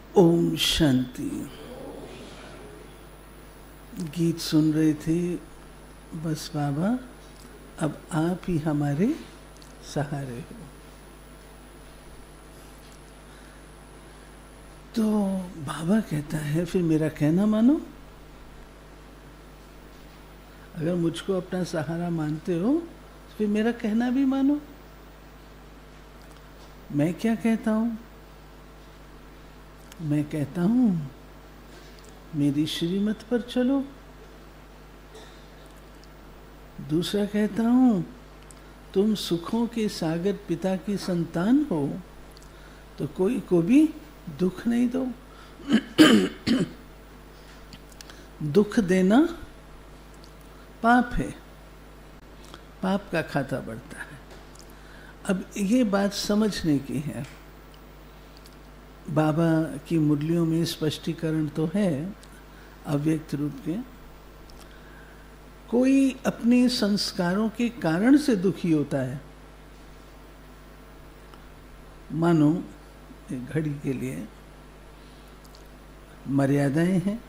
ओम शांति। गीत सुन रहे थे। बस बाबा, अब आप ही हमारे सहारे हो। तो बाबा कहता है फिर मेरा कहना मानो। अगर मुझको अपना सहारा मानते हो तो फिर मेरा कहना भी मानो। मैं क्या कहता हूँ? मैं कहता हूँ मेरी श्रीमत पर चलो। दूसरा कहता हूँ तुम सुखों के सागर पिता की संतान हो तो कोई को भी दुख नहीं दो। दुख देना पाप है, पाप का खाता बढ़ता है। अब ये बात समझने की है। बाबा की मुरलियों में स्पष्टीकरण तो है अव्यक्त रूप के। कोई अपने संस्कारों के कारण से दुखी होता है। मानो एक घड़ी के लिए मर्यादाएं हैं,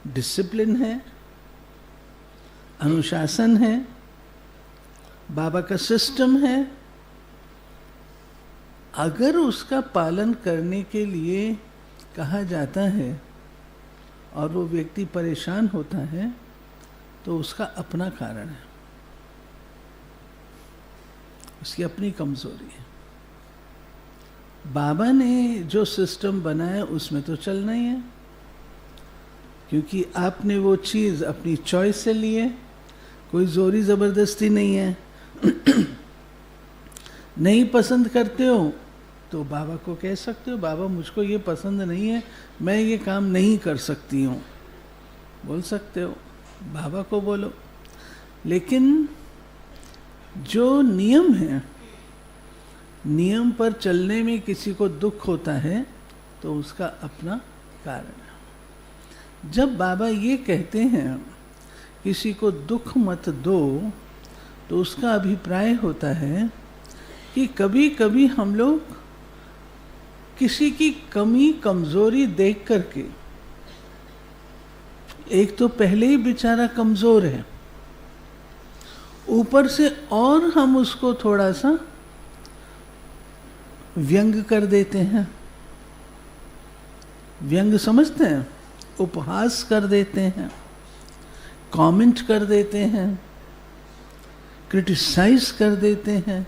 डिसिप्लिन है, अनुशासन है, बाबा का सिस्टम है। अगर उसका पालन करने के लिए कहा जाता है और वो व्यक्ति परेशान होता है तो उसका अपना कारण है, उसकी अपनी कमजोरी है। बाबा ने जो सिस्टम बनाया उसमें तो चलना ही है, क्योंकि आपने वो चीज़ अपनी चॉइस से ली है, कोई जोरी ज़बरदस्ती नहीं है। नहीं पसंद करते हो तो बाबा को कह सकते हो, बाबा मुझको ये पसंद नहीं है, मैं ये काम नहीं कर सकती हूँ, बोल सकते हो, बाबा को बोलो। लेकिन जो नियम है, नियम पर चलने में किसी को दुख होता है तो उसका अपना कारण है। जब बाबा ये कहते हैं किसी को दुख मत दो तो उसका अभिप्राय होता है कि कभी कभी हम लोग किसी की कमी कमजोरी देख करके, एक तो पहले ही बेचारा कमजोर है, ऊपर से और हम उसको थोड़ा सा व्यंग कर देते हैं। व्यंग समझते हैं? उपहास कर देते हैं, कमेंट कर देते हैं, क्रिटिसाइज कर देते हैं,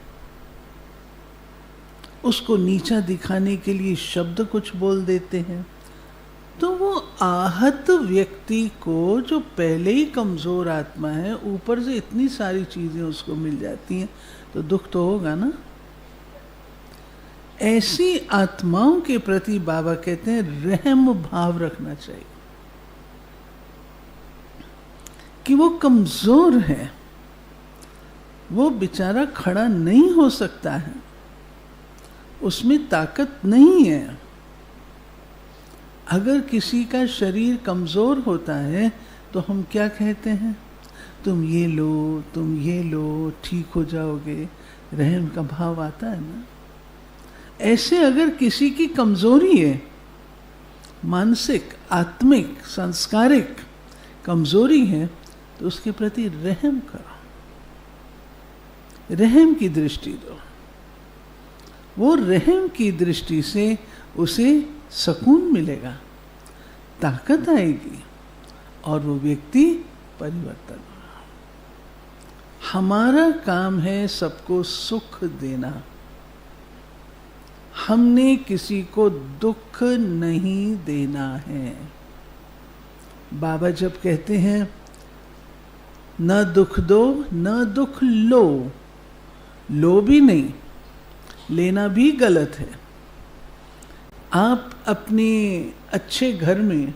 उसको नीचा दिखाने के लिए शब्द कुछ बोल देते हैं। तो वो आहत व्यक्ति को, जो पहले ही कमजोर आत्मा है, ऊपर से इतनी सारी चीजें उसको मिल जाती हैं तो दुख तो होगा ना। ऐसी आत्माओं के प्रति बाबा कहते हैं रहम भाव रखना चाहिए कि वो कमजोर है, वो बेचारा खड़ा नहीं हो सकता है, उसमें ताकत नहीं है। अगर किसी का शरीर कमजोर होता है तो हम क्या कहते हैं? तुम ये लो, तुम ये लो, ठीक हो जाओगे। रहम का भाव आता है ना। ऐसे अगर किसी की कमजोरी है, मानसिक, आत्मिक, सांस्कारिक कमजोरी है, तो उसके प्रति रहम करो, रहम की दृष्टि दो। वो रहम की दृष्टि से उसे सुकून मिलेगा, ताकत आएगी और वो व्यक्ति परिवर्तन होगा। हमारा काम है सबको सुख देना, हमने किसी को दुख नहीं देना है। बाबा जब कहते हैं न दुख दो न दुख लो, लो भी नहीं, लेना भी गलत है। आप अपने अच्छे घर में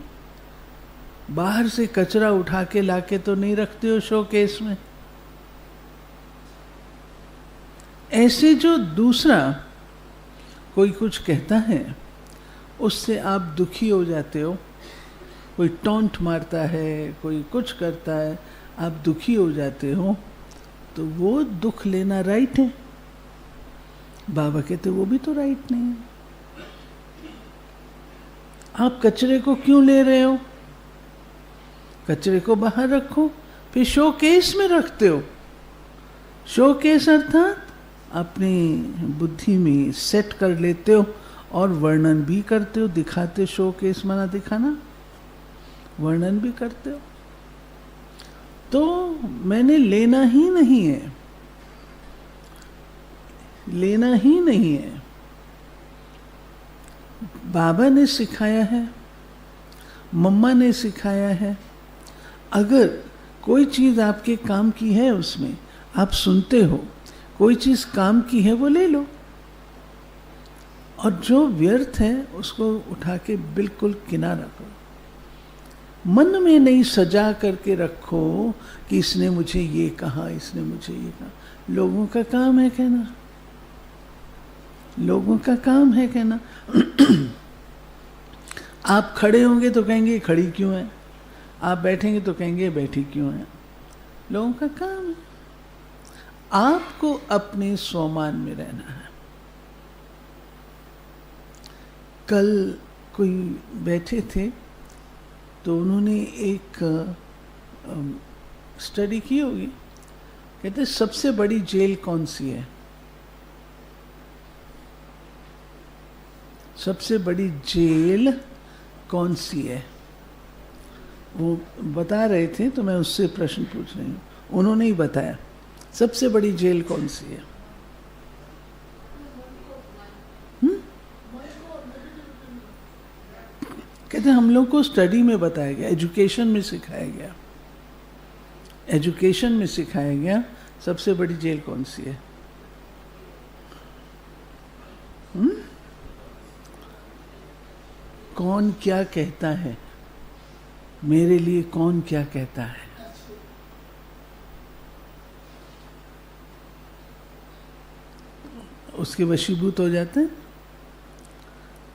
बाहर से कचरा उठा के लाके तो नहीं रखते हो शोकेस में। ऐसे जो दूसरा कोई कुछ कहता है उससे आप दुखी हो जाते हो, कोई टॉन्ट मारता है, कोई कुछ करता है, आप दुखी हो जाते हो, तो वो दुख लेना राइट है? बाबा कहते वो भी तो राइट नहीं है। आप कचरे को क्यों ले रहे हो? कचरे को बाहर रखो, फिर शोकेस में रखते हो। शोकेस अर्थात अपनी बुद्धि में सेट कर लेते हो और वर्णन भी करते हो, दिखाते। शोकेस माना दिखाना, वर्णन भी करते हो। तो मैंने लेना ही नहीं है, लेना ही नहीं है। बाबा ने सिखाया है, मम्मा ने सिखाया है। अगर कोई चीज़ आपके काम की है, उसमें आप सुनते हो, कोई चीज़ काम की है, वो ले लो। और जो व्यर्थ है उसको उठा के बिल्कुल किनारा करो। मन में नहीं सजा करके रखो कि इसने मुझे ये कहा, इसने मुझे ये कहा। लोगों का काम है कहना, लोगों का काम है कहना। आप खड़े होंगे तो कहेंगे खड़ी क्यों है, आप बैठेंगे तो कहेंगे बैठी क्यों है। लोगों का काम है। आपको अपने स्वमान में रहना है। कल कोई बैठे थे तो उन्होंने एक स्टडी की होगी। कहते सबसे बड़ी जेल कौन सी है? सबसे बड़ी जेल कौन सी है? वो बता रहे थे तो मैं उससे प्रश्न पूछ रही हूँ। उन्होंने ही बताया सबसे बड़ी जेल कौन सी है। कहते हम लोग को स्टडी में बताया गया, एजुकेशन में सिखाया गया, एजुकेशन में सिखाया गया सबसे बड़ी जेल कौन सी है। कौन क्या कहता है, मेरे लिए कौन क्या कहता है। उसके वशीभूत हो जाते हैं,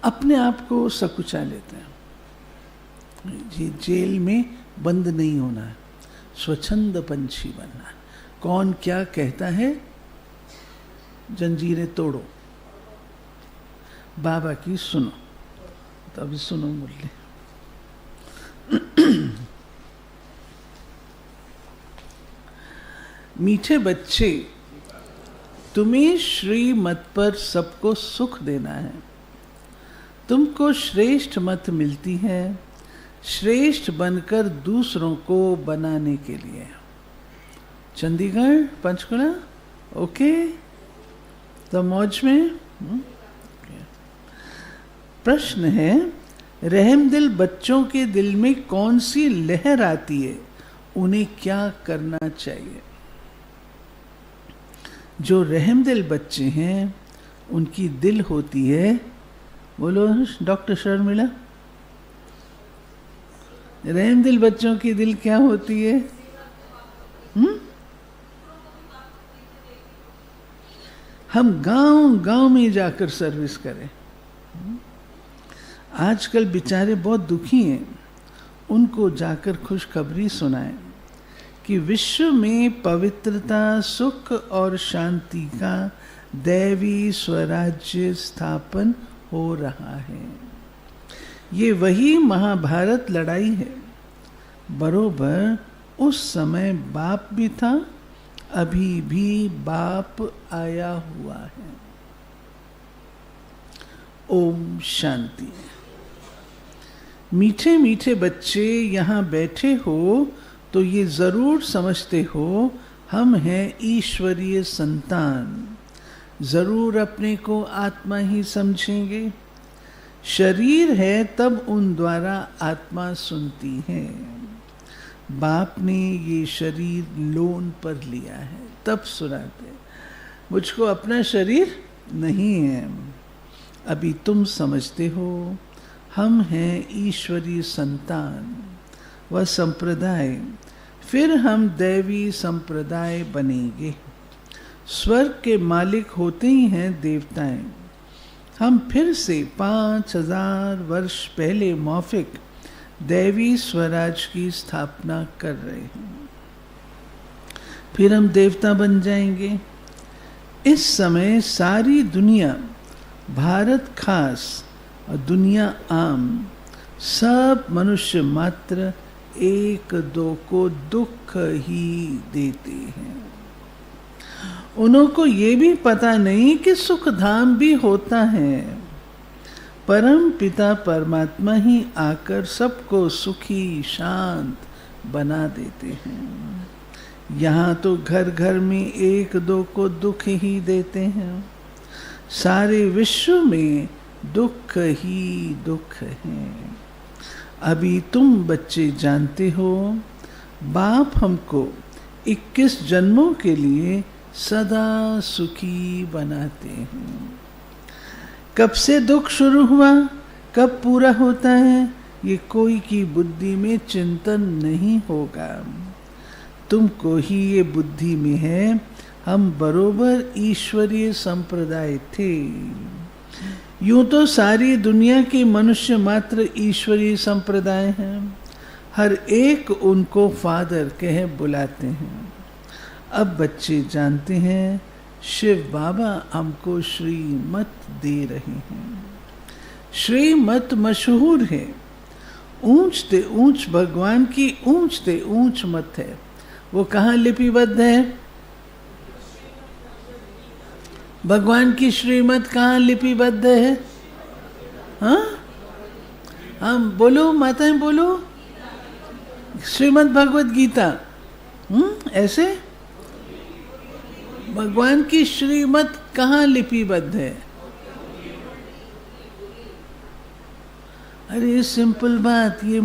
अपने आप को सकुचा लेते हैं। ये जेल में बंद नहीं होना है, स्वच्छंद पंछी बनना है। कौन क्या कहता है, जंजीरें तोड़ो, बाबा की सुनो। तो अभी सुनो मुरली। मीठे बच्चे, तुम्हें श्री मत पर सबको सुख देना है। तुमको श्रेष्ठ मत मिलती है श्रेष्ठ बनकर दूसरों को बनाने के लिए। चंडीगढ़, पंचकुला, ओके, तो मौज में। प्रश्न है, रहमदिल बच्चों के दिल में कौन सी लहर आती है, उन्हें क्या करना चाहिए? जो रहमदिल बच्चे हैं उनकी दिल होती है, बोलो डॉक्टर शर्मिला, रहमदिल बच्चों की दिल क्या होती है? हम गांव गांव में जाकर सर्विस करें। आजकल बेचारे बहुत दुखी हैं, उनको जाकर खुशखबरी सुनाएं कि विश्व में पवित्रता, सुख और शांति का दैवी स्वराज्य स्थापन हो रहा है। ये वही महाभारत लड़ाई है। बरोबर उस समय बाप भी था, अभी भी बाप आया हुआ है। ओम शांति। मीठे मीठे बच्चे यहाँ बैठे हो तो ये जरूर समझते हो हम हैं ईश्वरीय संतान। जरूर अपने को आत्मा ही समझेंगे। शरीर है तब उन द्वारा आत्मा सुनती है। बाप ने ये शरीर लोन पर लिया है तब सुनाते। मुझको अपना शरीर नहीं है। अभी तुम समझते हो हम हैं ईश्वरीय संतान व संप्रदाय, फिर हम दैवी संप्रदाय बनेंगे। स्वर्ग के मालिक होते ही हैं देवताएं। हम फिर से 5000 वर्ष पहले मौफिक दैवी स्वराज की स्थापना कर रहे हैं। फिर हम देवता बन जाएंगे। इस समय सारी दुनिया, भारत खास और दुनिया आम, सब मनुष्य मात्र एक दो को दुख ही देते हैं। उनको ये भी पता नहीं कि सुख धाम भी होता है। परम पिता परमात्मा ही आकर सबको सुखी शांत बना देते हैं। यहाँ तो घर घर में एक दो को दुख ही देते हैं। सारे विश्व में दुख ही दुख है। अभी तुम बच्चे जानते हो, बाप हमको 21 जन्मों के लिए सदा सुखी बनाते हैं। कब से दुख शुरू हुआ, कब पूरा होता है, ये कोई की बुद्धि में चिंतन नहीं होगा। तुमको ही ये बुद्धि में है। हम बरोबर ईश्वरीय संप्रदाय थे। यूं तो सारी दुनिया के मनुष्य मात्र ईश्वरीय संप्रदाय हैं। हर एक उनको फादर कह बुलाते हैं। अब बच्चे जानते हैं, शिव बाबा हमको श्रीमत दे रहे हैं। श्रीमत मशहूर है। ऊंचते ऊंच भगवान की ऊंचते ऊंच मत है। वो कहाँ लिपिबद्ध है? भगवान की श्रीमत कहाँ लिपिबद्ध है? हाँ, हम बोलो, माताएं बोलो। श्रीमद् भगवत गीता। ऐसे भगवान की श्रीमत कहाँ लिपिबद्ध है? अरे सिंपल बात, ये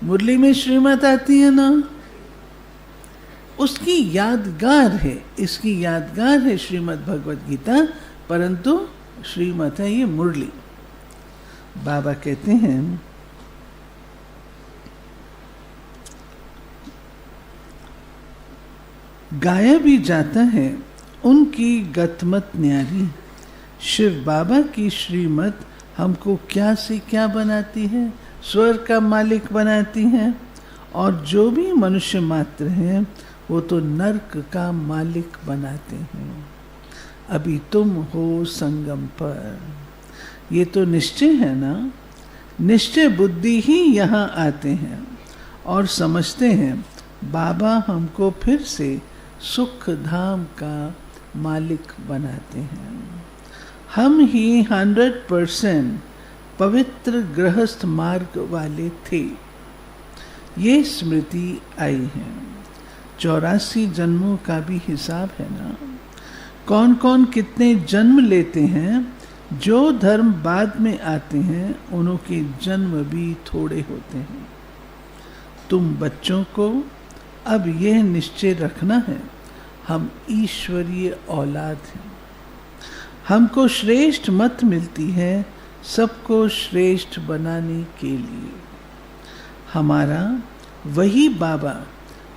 मुरली में श्रीमत आती है ना, उसकी यादगार है। इसकी यादगार है श्रीमद् भगवत गीता, परंतु श्रीमत है ये मुरली। बाबा कहते हैं, गाया भी जाता है उनकी गतमत न्यारी। शिव बाबा की श्रीमत हमको क्या से क्या बनाती है? स्वर्ग का मालिक बनाती है। और जो भी मनुष्य मात्र हैं वो तो नरक का मालिक बनाते हैं। अभी तुम हो संगम पर। ये तो निश्चय है ना। निश्चय बुद्धि ही यहाँ आते हैं और समझते हैं बाबा हमको फिर से सुख धाम का मालिक बनाते हैं। हम ही 100% पवित्र गृहस्थ मार्ग वाले थे। ये स्मृति आई है। 84 जन्मों का भी हिसाब है ना। कौन कौन कितने जन्म लेते हैं। जो धर्म बाद में आते हैं उनके जन्म भी थोड़े होते हैं। तुम बच्चों को अब यह निश्चय रखना है, हम ईश्वरीय औलाद हैं। हमको श्रेष्ठ मत मिलती है सबको श्रेष्ठ बनाने के लिए। हमारा वही बाबा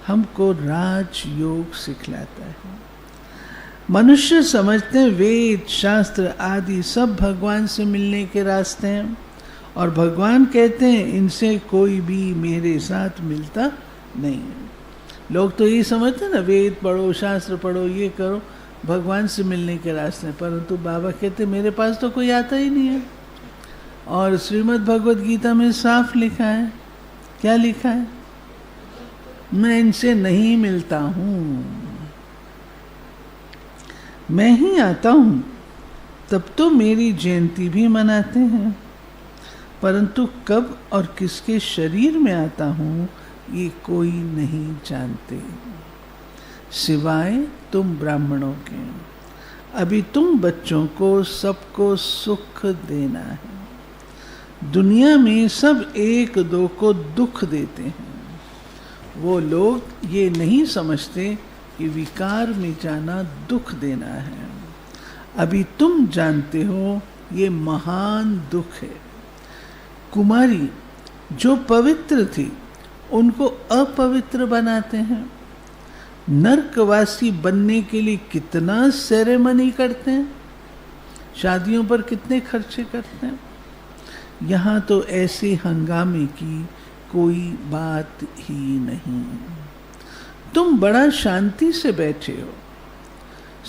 हमको राजयोग सिखलाता है। मनुष्य समझते हैं वेद शास्त्र आदि सब भगवान से मिलने के रास्ते हैं, और भगवान कहते हैं इनसे कोई भी मेरे साथ मिलता नहीं है। लोग तो यही समझते हैं ना, वेद पढ़ो शास्त्र पढ़ो ये करो, भगवान से मिलने के रास्ते हैं। परंतु बाबा कहते मेरे पास तो कोई आता ही नहीं है। और श्रीमद् भगवत गीता में साफ लिखा है, क्या लिखा है? मैं इनसे नहीं मिलता हूँ, मैं ही आता हूँ। तब तो मेरी जयंती भी मनाते हैं, परंतु कब और किसके शरीर में आता हूँ ये कोई नहीं जानते, सिवाय तुम ब्राह्मणों के। अभी तुम बच्चों को सबको सुख देना है। दुनिया में सब एक दो को दुख देते हैं। वो लोग ये नहीं समझते कि विकार में जाना दुख देना है। अभी तुम जानते हो ये महान दुख है। कुमारी जो पवित्र थी उनको अपवित्र बनाते हैं। नरकवासी बनने के लिए कितना सेरेमनी करते हैं, शादियों पर कितने खर्चे करते हैं। यहाँ तो ऐसे हंगामे की कोई बात ही नहीं। तुम बड़ा शांति से बैठे हो,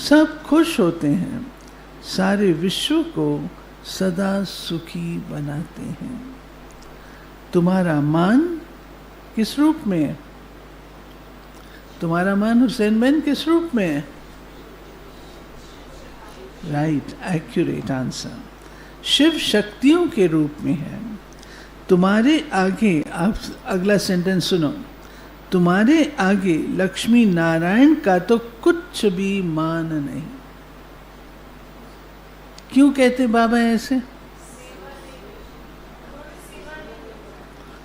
सब खुश होते हैं। सारे विश्व को सदा सुखी बनाते हैं। तुम्हारा मान किस रूप में है? तुम्हारा मान हुसैन बहन किस रूप में है? Right, accurate answer. शिव शक्तियों के रूप में है। तुम्हारे आगे, आप अगला सेंटेंस सुनो, तुम्हारे आगे लक्ष्मी नारायण का तो कुछ भी मान नहीं। क्यों कहते बाबा ऐसे?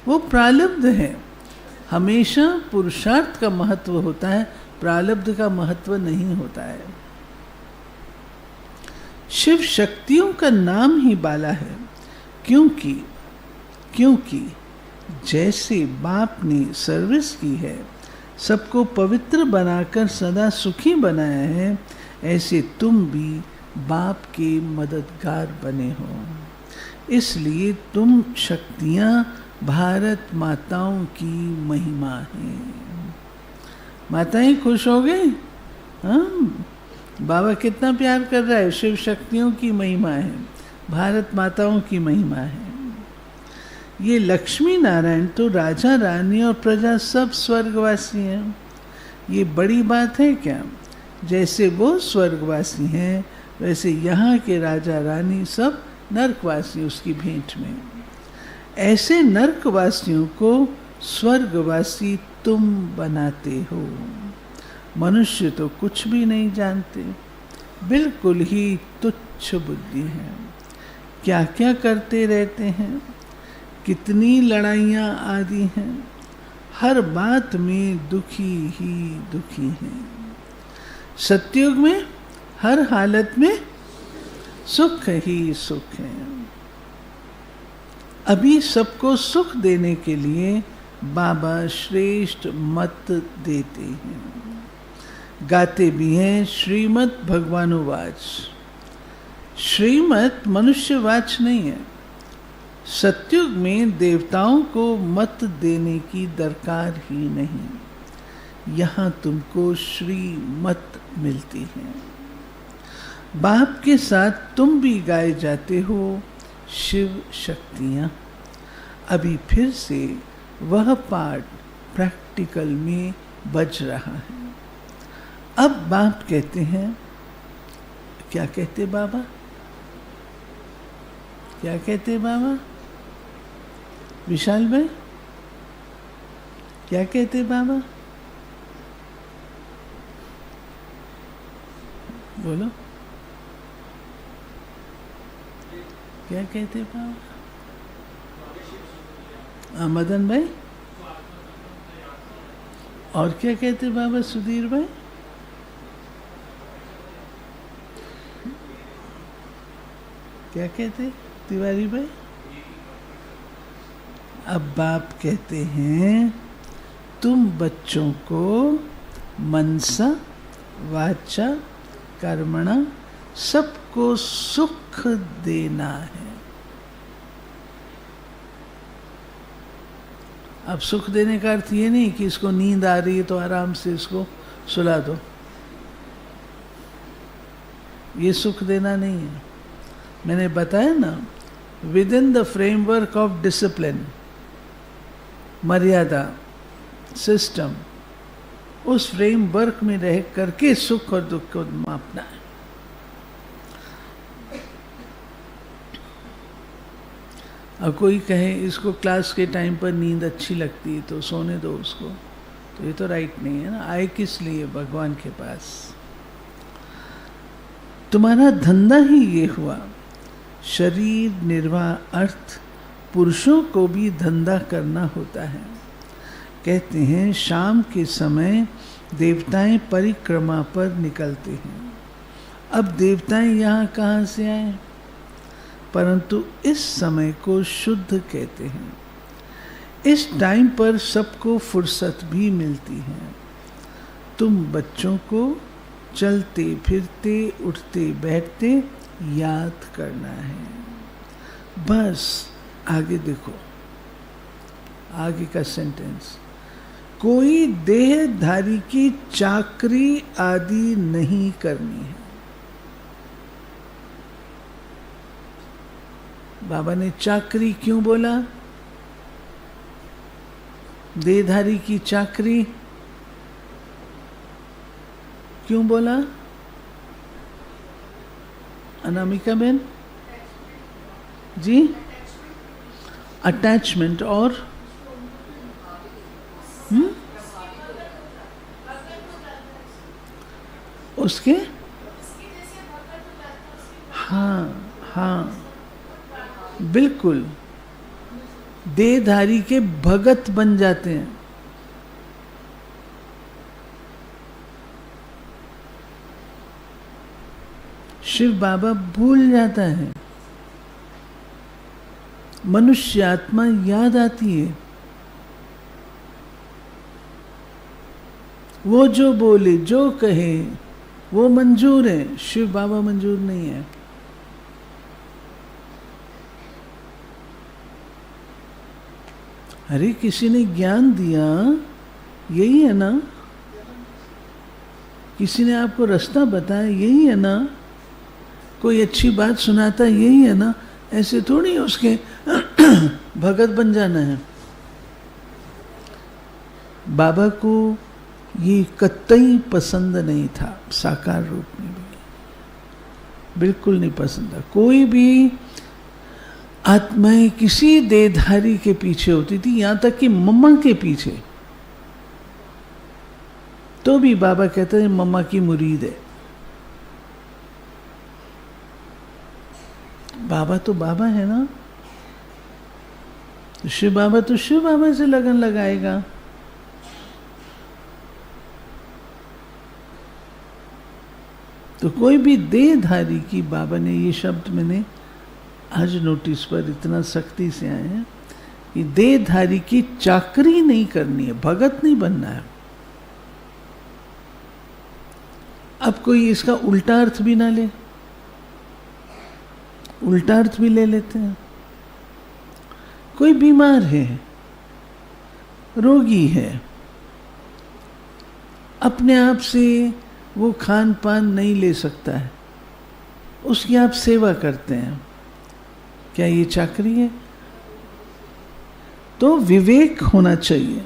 वो प्रारब्ध है। हमेशा पुरुषार्थ का महत्व होता है, प्रारब्ध का महत्व नहीं होता है। शिव शक्तियों का नाम ही बाला है, क्योंकि जैसे बाप ने सर्विस की है, सबको पवित्र बनाकर सदा सुखी बनाया है, ऐसे तुम भी बाप के मददगार बने हो। इसलिए तुम शक्तियां भारत माताओं की महिमा है। माताएं खुश हो गई? हाँ, बाबा कितना प्यार कर रहा है। शिव शक्तियों की महिमा है, भारत माताओं की महिमा है। ये लक्ष्मी नारायण तो राजा रानी और प्रजा सब स्वर्गवासी हैं। ये बड़ी बात है क्या? जैसे वो स्वर्गवासी हैं, वैसे यहाँ के राजा रानी सब नरकवासी उसकी भेंट में। ऐसे नरकवासियों को स्वर्गवासी तुम बनाते हो। मनुष्य तो कुछ भी नहीं जानते, बिल्कुल ही तुच्छ बुद्धि है। क्या क्या करते रहते हैं, कितनी लड़ाइयाँ आदि हैं, हर बात में दुखी ही दुखी हैं। सतयुग में हर हालत में सुख ही सुख है। अभी सबको सुख देने के लिए बाबा श्रेष्ठ मत देते हैं। गाते भी हैं श्रीमद् भगवानुवाच। श्रीमद् मनुष्यवाच नहीं है। सतयुग में देवताओं को मत देने की दरकार ही नहीं। यहाँ तुमको श्रीमत मिलती है। बाप के साथ तुम भी गाए जाते हो शिव शक्तियाँ। अभी फिर से वह पाठ प्रैक्टिकल में बज रहा है। अब बाप कहते हैं, क्या कहते बाबा? क्या कहते बाबा? विशाल भाई क्या कहते बाबा? बोलो, क्या कहते बाबा? मदन भाई, और क्या कहते बाबा? सुधीर भाई, क्या कहते? तिवारी भाई? अब बाप कहते हैं, तुम बच्चों को मनसा वाचा कर्मणा सबको सुख देना है। अब सुख देने का अर्थ ये नहीं कि इसको नींद आ रही है तो आराम से इसको सुला दो, ये सुख देना नहीं है। मैंने बताया ना, with in the framework of discipline, मर्यादा, सिस्टम, उस फ्रेमवर्क में रह करके सुख और दुख को मापना है। अब कोई कहे इसको क्लास के टाइम पर नींद अच्छी लगती है तो सोने दो उसको, तो ये तो राइट नहीं है ना। आए किस लिए? भगवान के पास। तुम्हारा धंधा ही ये हुआ। शरीर निर्वाह अर्थ पुरुषों को भी धंधा करना होता है। कहते हैं शाम के समय देवताएं परिक्रमा पर निकलते हैं। अब देवताएं यहाँ कहाँ से आए? परंतु इस समय को शुद्ध कहते हैं। इस टाइम पर सबको फुर्सत भी मिलती है। तुम बच्चों को चलते फिरते उठते बैठते याद करना है। बस आगे देखो, आगे का सेंटेंस, कोई देहधारी की चाकरी आदि नहीं करनी है। बाबा ने चाकरी क्यों बोला? देहधारी की चाकरी क्यों बोला? अनामिका बहन जी? अटैचमेंट और उसके हाँ बिल्कुल, देहधारी के भगत बन जाते हैं। शिव बाबा भूल जाता है, मनुष्य आत्मा याद आती है। वो जो बोले, जो कहे, वो मंजूर है। शिव बाबा मंजूर नहीं है। अरे किसी ने ज्ञान दिया, यही है ना? किसी ने आपको रास्ता बताया, यही है ना? कोई अच्छी बात सुनाता, यही है ना? ऐसे थोड़ी उसके भगत बन जाना है। बाबा को ये कतई पसंद नहीं था, साकार रूप में भी बिल्कुल नहीं पसंद था। कोई भी आत्माएं किसी देहधारी के पीछे होती थी, यहां तक कि मम्मा के पीछे, तो भी बाबा कहते हैं मम्मा की मुरीद है। बाबा तो बाबा है ना, शिव बाबा तो शिव बाबा से लगन लगाएगा। तो कोई भी देहधारी की, बाबा ने ये शब्द मैंने आज नोटिस पर इतना सख्ती से आए हैं कि देहधारी की चाकरी नहीं करनी है, भगत नहीं बनना है। अब कोई इसका उल्टा अर्थ भी ना ले, उल्टा अर्थ भी ले लेते हैं। कोई बीमार है, रोगी है, अपने आप से वो खान पान नहीं ले सकता है, उसकी आप सेवा करते हैं, क्या ये चाकरी है? तो विवेक होना चाहिए,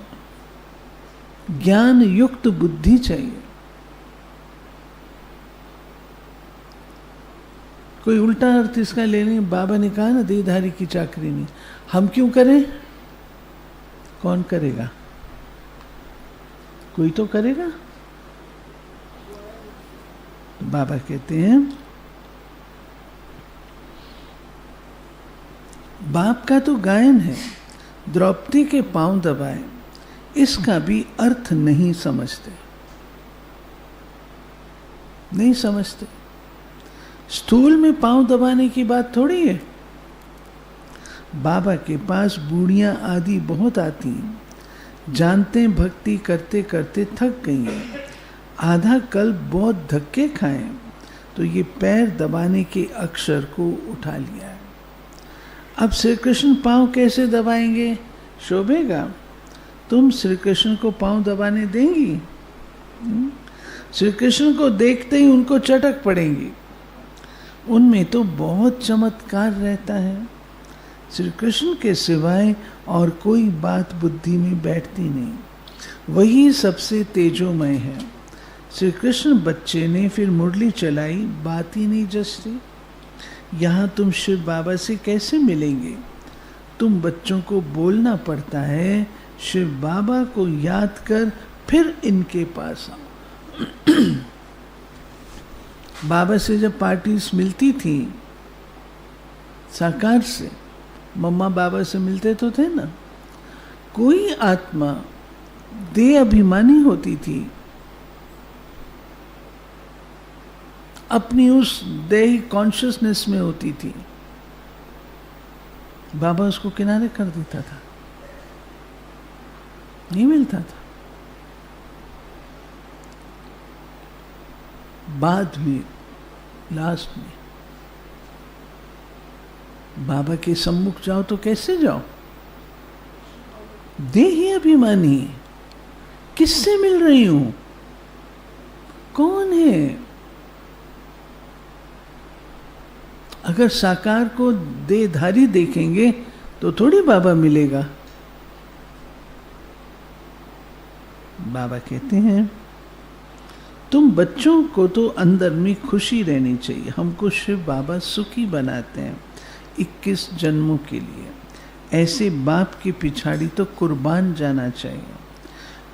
ज्ञान युक्त बुद्धि चाहिए। कोई उल्टा अर्थ इसका ले लें। बाबा ने कहा ना देहधारी की चाकरी नहीं, हम क्यों करें? कौन करेगा? कोई तो करेगा। तो बाबा कहते हैं बाप का तो गायन है, द्रौपदी के पांव दबाए, इसका भी अर्थ नहीं समझते, नहीं समझते। स्थूल में पांव दबाने की बात थोड़ी है। बाबा के पास बूढ़ियां आदि बहुत आती हैं, जानते हैं भक्ति करते करते थक गई हैं, आधा कल्प बहुत धक्के खाए तो ये पैर दबाने के अक्षर को उठा लिया है। अब श्री कृष्ण पांव कैसे दबाएंगे? शोभेगा? तुम श्री कृष्ण को पांव दबाने देंगी? श्री कृष्ण को देखते ही उनको चटक पड़ेंगी। उनमें तो बहुत चमत्कार रहता है, श्री कृष्ण के सिवाय और कोई बात बुद्धि में बैठती नहीं, वही सबसे तेजोमय है। श्री कृष्ण बच्चे ने फिर मुरली चलाई, बात ही नहीं जचती। यहाँ तुम शिव बाबा से कैसे मिलेंगे? तुम बच्चों को बोलना पड़ता है, शिव बाबा को याद कर फिर इनके पास आओ। बाबा से जब पार्टीज मिलती थी साकार से, मम्मा बाबा से मिलते तो थे ना। कोई आत्मा देह अभिमानी होती थी, अपनी उस देही कॉन्शियसनेस में होती थी, बाबा उसको किनारे कर देता था, नहीं मिलता था। बाद में लास्ट में बाबा के सम्मुख जाओ तो कैसे जाओ? देही अभिमानी, किससे मिल रही हूं? कौन है? अगर साकार को देहधारी देखेंगे तो थोड़ी बाबा मिलेगा। बाबा कहते हैं तुम बच्चों को तो अंदर में खुशी रहनी चाहिए, हमको शिव बाबा सुखी बनाते हैं 21 जन्मों के लिए। ऐसे बाप के पिछाड़ी तो कुर्बान जाना चाहिए।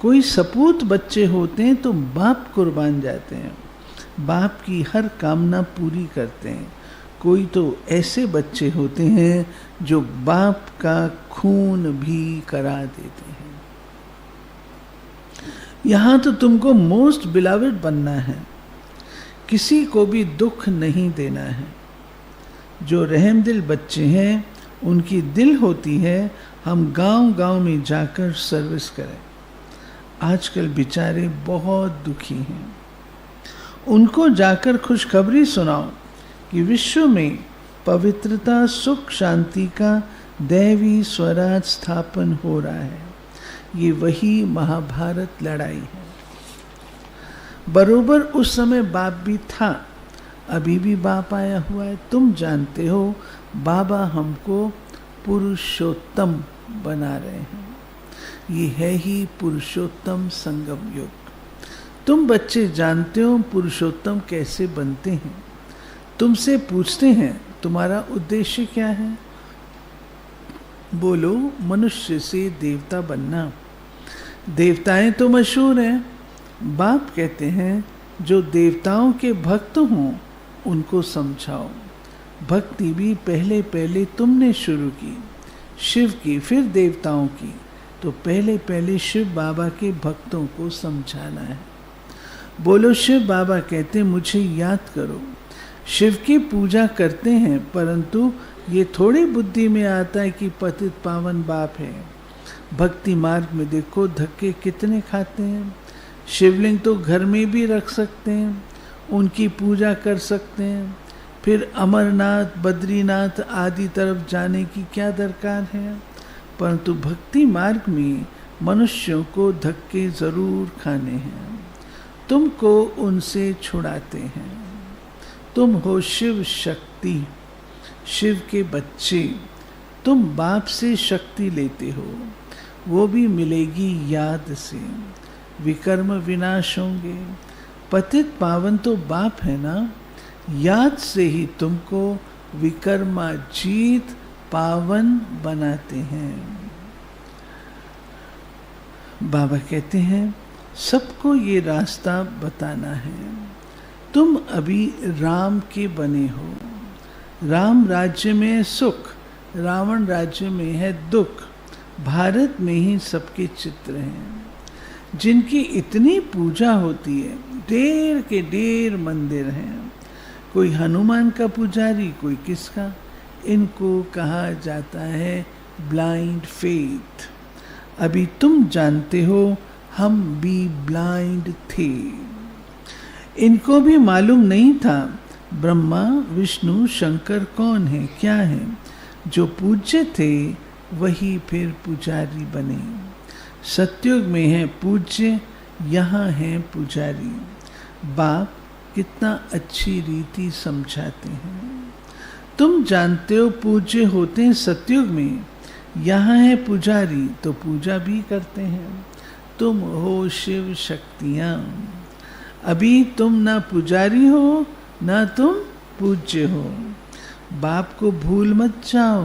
कोई सपूत बच्चे होते हैं तो बाप कुर्बान जाते हैं, बाप की हर कामना पूरी करते हैं। कोई तो ऐसे बच्चे होते हैं जो बाप का खून भी करा देते हैं। यहाँ तो तुमको मोस्ट बिलावेड बनना है, किसी को भी दुख नहीं देना है। जो रहमदिल बच्चे हैं उनकी दिल होती है हम गांव-गांव में जाकर सर्विस करें। आजकल बेचारे बहुत दुखी हैं, उनको जाकर खुशखबरी सुनाओ कि विश्व में पवित्रता, सुख, शांति का दैवी स्वराज स्थापन हो रहा है। ये वही महाभारत लड़ाई है। बरोबर उस समय बाप भी था, अभी भी बाप आया हुआ है। तुम जानते हो बाबा हमको पुरुषोत्तम बना रहे हैं। ये है ही पुरुषोत्तम संगम युग। तुम बच्चे जानते हो पुरुषोत्तम कैसे बनते हैं। तुमसे पूछते हैं तुम्हारा उद्देश्य क्या है? बोलो मनुष्य से देवता बनना। देवताएं तो मशहूर हैं। बाप कहते हैं जो देवताओं के भक्त हों उनको समझाओ। भक्ति भी पहले पहले तुमने शुरू की, शिव की फिर देवताओं की, तो पहले पहले शिव बाबा के भक्तों को समझाना है। बोलो शिव बाबा कहते मुझे याद करो। शिव की पूजा करते हैं परंतु ये थोड़ी बुद्धि में आता है कि पतित पावन बाप है। भक्ति मार्ग में देखो धक्के कितने खाते हैं। शिवलिंग तो घर में भी रख सकते हैं, उनकी पूजा कर सकते हैं, फिर अमरनाथ, बद्रीनाथ आदि तरफ जाने की क्या दरकार है। परंतु भक्ति मार्ग में मनुष्यों को धक्के जरूर खाने हैं। तुमको उनसे छुड़ाते हैं। तुम हो शिव शक्ति, शिव के बच्चे। तुम बाप से शक्ति लेते हो, वो भी मिलेगी याद से। विकर्म विनाश होंगे। पतित पावन तो बाप है ना, याद से ही तुमको विकर्माजीत पावन बनाते हैं। बाबा कहते हैं सबको ये रास्ता बताना है। तुम अभी राम के बने हो। राम राज्य में है सुख, रावण राज्य में है दुख। भारत में ही सबके चित्र हैं जिनकी इतनी पूजा होती है। ढेर के ढेर मंदिर हैं, कोई हनुमान का पुजारी, कोई किसका। इनको कहा जाता है ब्लाइंड फेथ। अभी तुम जानते हो हम भी ब्लाइंड थे। इनको भी मालूम नहीं था ब्रह्मा विष्णु शंकर कौन है, क्या है। जो पूज्य थे वही फिर पुजारी बने। सतयुग में है पूज्य, यहाँ है पुजारी। बाप कितना अच्छी रीति समझाते हैं। तुम जानते हो पूज्य होते हैं सतयुग में, यहाँ है पुजारी तो पूजा भी करते हैं। तुम हो शिव शक्तियाँ। अभी तुम ना पुजारी हो ना तुम पूज्य हो। बाप को भूल मत जाओ,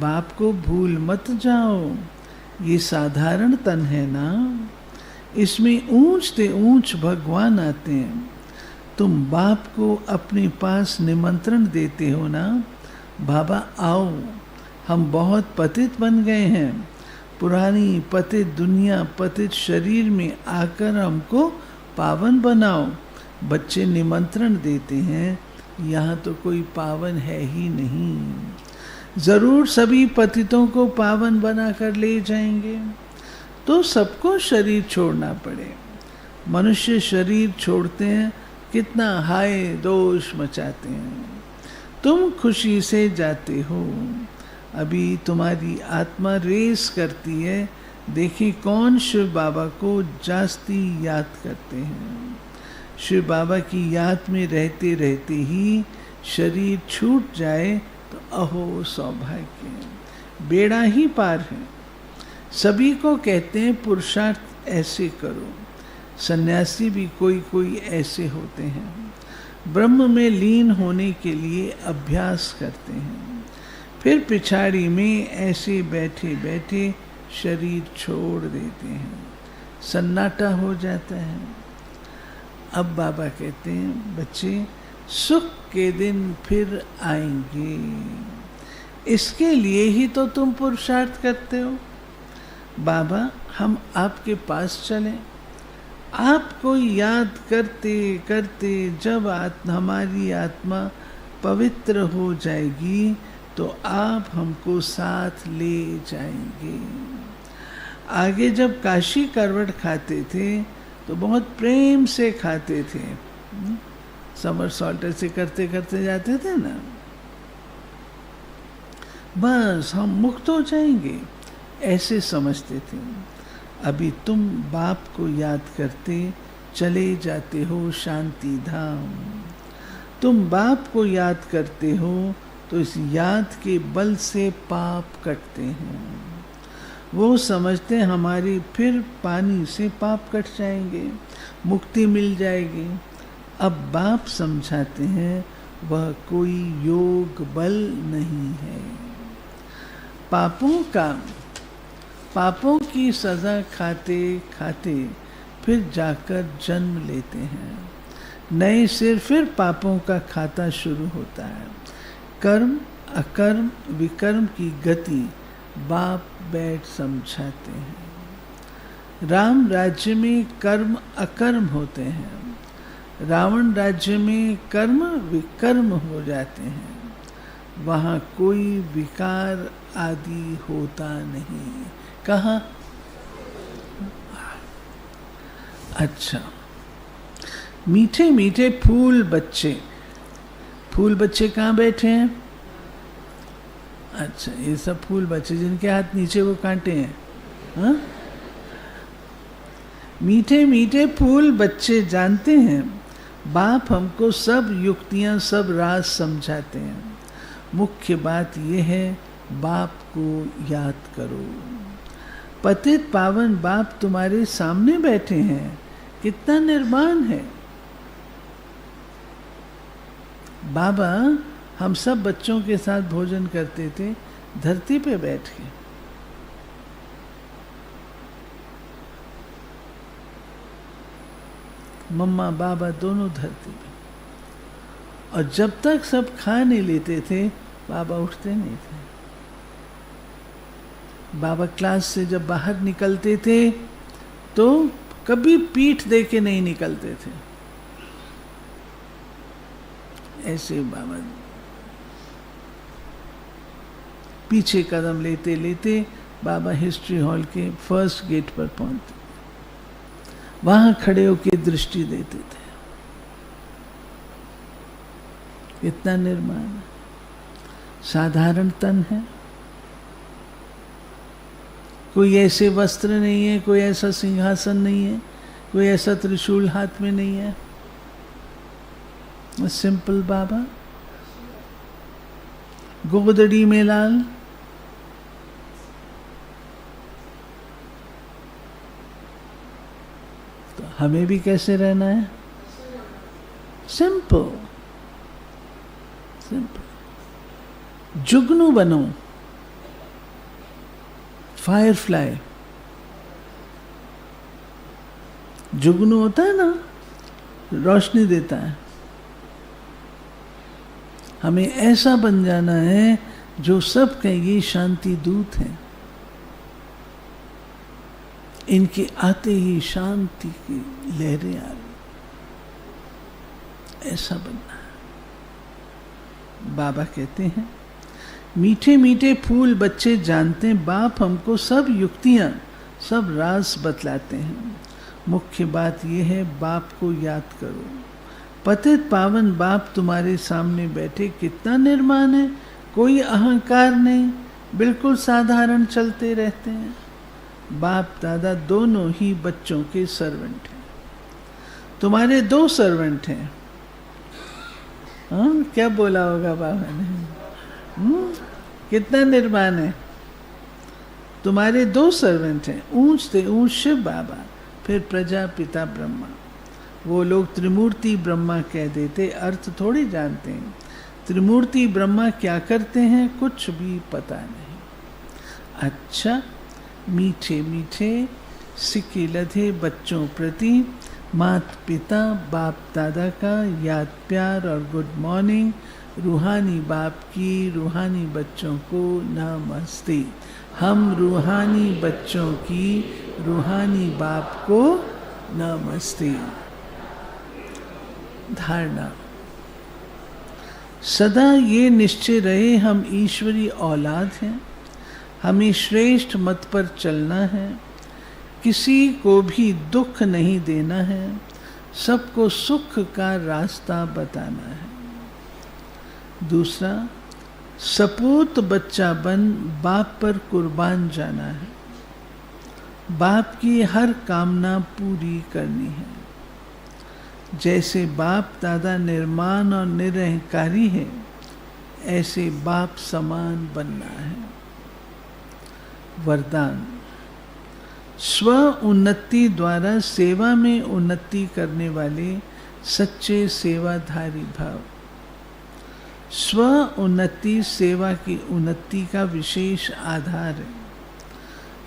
बाप को भूल मत जाओ। ये साधारण तन है ना, इसमें ऊंच से ऊंच भगवान आते हैं। तुम बाप को अपने पास निमंत्रण देते हो ना, बाबा आओ, हम बहुत पतित बन गए हैं। पुरानी पतित दुनिया, पतित शरीर में आकर हमको पावन बनाओ। बच्चे निमंत्रण देते हैं, यहाँ तो कोई पावन है ही नहीं। जरूर सभी पतितों को पावन बनाकर ले जाएंगे तो सबको शरीर छोड़ना पड़े। मनुष्य शरीर छोड़ते हैं, कितना हाय दोष मचाते हैं। तुम खुशी से जाते हो। अभी तुम्हारी आत्मा रेस करती है, देखिए कौन शिव बाबा को जास्ती याद करते हैं। शिव बाबा की याद में रहते रहते ही शरीर छूट जाए तो अहो सौभाग्य, बेड़ा ही पार है। सभी को कहते हैं पुरुषार्थ ऐसे करो, सन्यासी भी कोई कोई ऐसे होते हैं, ब्रह्म में लीन होने के लिए अभ्यास करते हैं, फिर पिछाड़ी में ऐसे बैठे बैठे शरीर छोड़ देते हैं, सन्नाटा हो जाता है। अब बाबा कहते हैं बच्चे सुख के दिन फिर आएंगे, इसके लिए ही तो तुम पुरुषार्थ करते हो। बाबा हम आपके पास चलें, आपको याद करते करते जब हमारी आत्मा पवित्र हो जाएगी तो आप हमको साथ ले जाएंगे। आगे जब काशी करवट खाते थे तो बहुत प्रेम से खाते थे, समर सॉल्टर से करते करते जाते थे ना, बस हम मुक्त हो जाएंगे ऐसे समझते थे। अभी तुम बाप को याद करते चले जाते हो शांति धाम। तुम बाप को याद करते हो तो इस याद के बल से पाप कटते हैं। वो समझते हमारी फिर पानी से पाप कट जाएंगे, मुक्ति मिल जाएगी। अब बाप समझाते हैं वह कोई योग बल नहीं है। पापों की सजा खाते खाते फिर जाकर जन्म लेते हैं, नए सिर फिर पापों का खाता शुरू होता है। कर्म अकर्म विकर्म की गति बाप बैठ समझाते हैं। राम राज्य में कर्म अकर्म होते हैं, रावण राज्य में कर्म विकर्म हो जाते हैं। वहाँ कोई विकार आदि होता नहीं। कहाँ? अच्छा, मीठे मीठे फूल बच्चे कहाँ बैठे हैं? अच्छा, ये सब फूल बच्चे जिनके हाथ नीचे वो कांटे हैं, हाँ? मीठे मीठे फूल बच्चे जानते हैं बाप हमको सब युक्तियां सब राज समझाते हैं। मुख्य बात यह है बाप को याद करो। पतित पावन बाप तुम्हारे सामने बैठे हैं, कितना निर्माण है। बाबा हम सब बच्चों के साथ भोजन करते थे धरती पे बैठ के। मम्मा बाबा दोनों धरती पे, और जब तक सब खा नहीं लेते थे बाबा उठते नहीं थे। बाबा क्लास से जब बाहर निकलते थे तो कभी पीठ दे के नहीं निकलते थे। ऐसे बाबा पीछे कदम लेते लेते बाबा हिस्ट्री हॉल के फर्स्ट गेट पर पहुंचते, वहां खड़े होकर दृष्टि देते थे। इतना निर्माण, साधारण तन है, कोई ऐसे वस्त्र नहीं है, कोई ऐसा सिंहासन नहीं है, कोई ऐसा त्रिशूल हाथ में नहीं है। सिंपल बाबा, गोदड़ी में लाल, तो हमें भी कैसे रहना है? Simple simple. जुगनू बनो, फायरफ्लाई। जुगनू होता है ना, रोशनी देता है। हमें ऐसा बन जाना है जो सब कहेंगे शांति दूत हैं, इनके आते ही शांति की लहरें आ रही, ऐसा बनना है। बाबा कहते हैं मीठे मीठे फूल बच्चे जानते हैं बाप हमको सब युक्तियां सब राज बतलाते हैं। मुख्य बात यह है बाप को याद करो। पतित पावन बाप तुम्हारे सामने बैठे, कितना निर्माण है, कोई अहंकार नहीं, बिल्कुल साधारण चलते रहते हैं। बाप दादा दोनों ही बच्चों के सर्वेंट हैं। तुम्हारे दो सर्वेंट हैं, हाँ, क्या बोला होगा बाबा ने? कितना निर्माण है। तुम्हारे 2 सर्वेंट हैं, ऊंच थे, ऊंच शिव बाबा, फिर प्रजापिता ब्रह्मा। वो लोग त्रिमूर्ति ब्रह्मा कह देते, अर्थ थोड़ी जानते हैं। त्रिमूर्ति ब्रह्मा क्या करते हैं कुछ भी पता नहीं। अच्छा, मीठे मीठे सिक्के लधे बच्चों प्रति माता पिता बाप दादा का याद प्यार और गुड मॉर्निंग। रूहानी बाप की रूहानी बच्चों को नमस्ते। हम रूहानी बच्चों की रूहानी बाप को नमस्ते। धारणा, सदा ये निश्चय रहे हम ईश्वरी औलाद हैं, हमें श्रेष्ठ मत पर चलना है, किसी को भी दुख नहीं देना है, सबको सुख का रास्ता बताना है। दूसरा, सपूत बच्चा बन बाप पर कुर्बान जाना है, बाप की हर कामना पूरी करनी है। जैसे बाप दादा निर्माण और निरहंकारी है, ऐसे बाप समान बनना है। वरदान, स्व उन्नति द्वारा सेवा में उन्नति करने वाले सच्चे सेवाधारी भाव। स्व उन्नति सेवा की उन्नति का विशेष आधार है।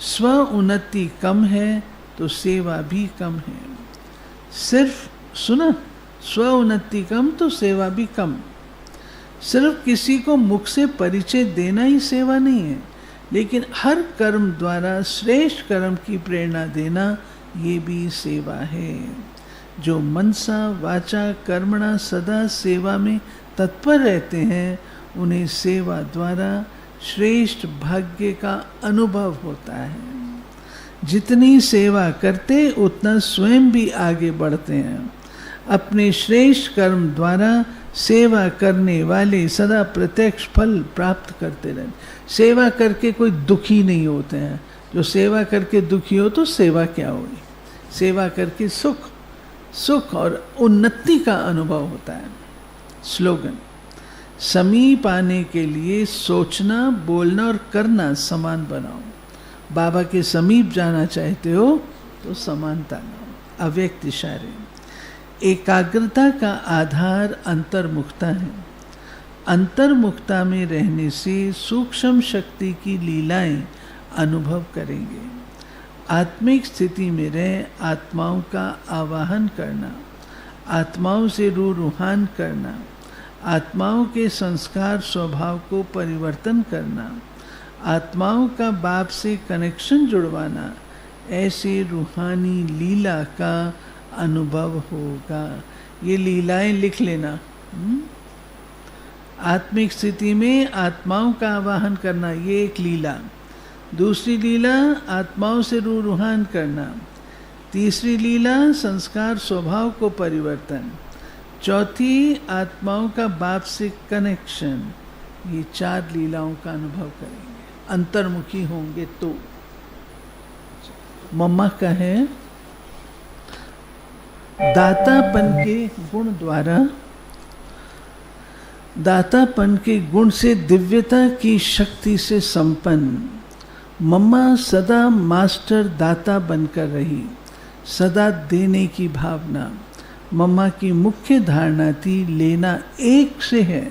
स्व उन्नति कम है तो सेवा भी कम है। सिर्फ सुना, स्व उन्नति कम तो सेवा भी कम। सिर्फ किसी को मुख से परिचय देना ही सेवा नहीं है, लेकिन हर कर्म द्वारा श्रेष्ठ कर्म की प्रेरणा देना ये भी सेवा है। जो मनसा वाचा कर्मणा सदा सेवा में तत्पर रहते हैं, उन्हें सेवा द्वारा श्रेष्ठ भाग्य का अनुभव होता है। जितनी सेवा करते उतना स्वयं भी आगे बढ़ते हैं। अपने श्रेष्ठ कर्म द्वारा सेवा करने वाले सदा प्रत्यक्ष फल प्राप्त करते रहते। सेवा करके कोई दुखी नहीं होते हैं। जो सेवा करके दुखी हो तो सेवा क्या होगी? सेवा करके सुख और उन्नति का अनुभव होता है। स्लोगन, समीप आने के लिए सोचना, बोलना और करना समान बनाओ। बाबा के समीप जाना चाहते हो तो समानता लाओ। अव्यक्त इशारे, एकाग्रता का आधार अंतर्मुखता है। अंतर्मुखता में रहने से सूक्ष्म शक्ति की लीलाएं अनुभव करेंगे। आत्मिक स्थिति में रह आत्माओं का आवाहन करना, आत्माओं से रूहान करना, आत्माओं के संस्कार स्वभाव को परिवर्तन करना, आत्माओं का बाप से कनेक्शन जुड़वाना, ऐसे रूहानी लीला का अनुभव होगा। ये लीलाएं लिख लेना। आत्मिक स्थिति में आत्माओं का आवाहन करना, ये एक लीला। दूसरी लीला आत्माओं से रूहान करना। तीसरी लीला संस्कार स्वभाव को परिवर्तन। चौथी आत्माओं का बाप से कनेक्शन। ये 4 लीलाओं का अनुभव करेंगे, अंतर्मुखी होंगे तो। मम्मा का है, दातापन के गुण द्वारा, दातापन के गुण से दिव्यता की शक्ति से संपन्न मम्मा सदा मास्टर दाता बनकर रही। सदा देने की भावना मम्मा की मुख्य धारणा थी। लेना एक से है,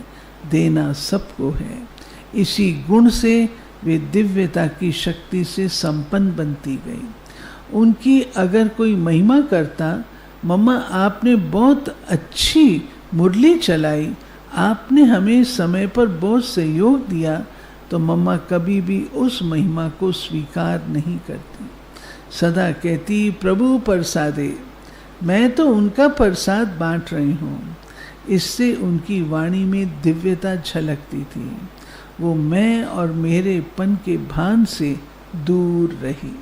देना सबको है। इसी गुण से वे दिव्यता की शक्ति से संपन्न बनती गई। उनकी अगर कोई महिमा करता, मम्मा आपने बहुत अच्छी मुरली चलाई, आपने हमें समय पर बहुत सहयोग दिया, तो मम्मा कभी भी उस महिमा को स्वीकार नहीं करती। सदा कहती, प्रभु प्रसादे, मैं तो उनका प्रसाद बांट रही हूँ। इससे उनकी वाणी में दिव्यता झलकती थी। वो मैं और मेरेपन के भान से दूर रही।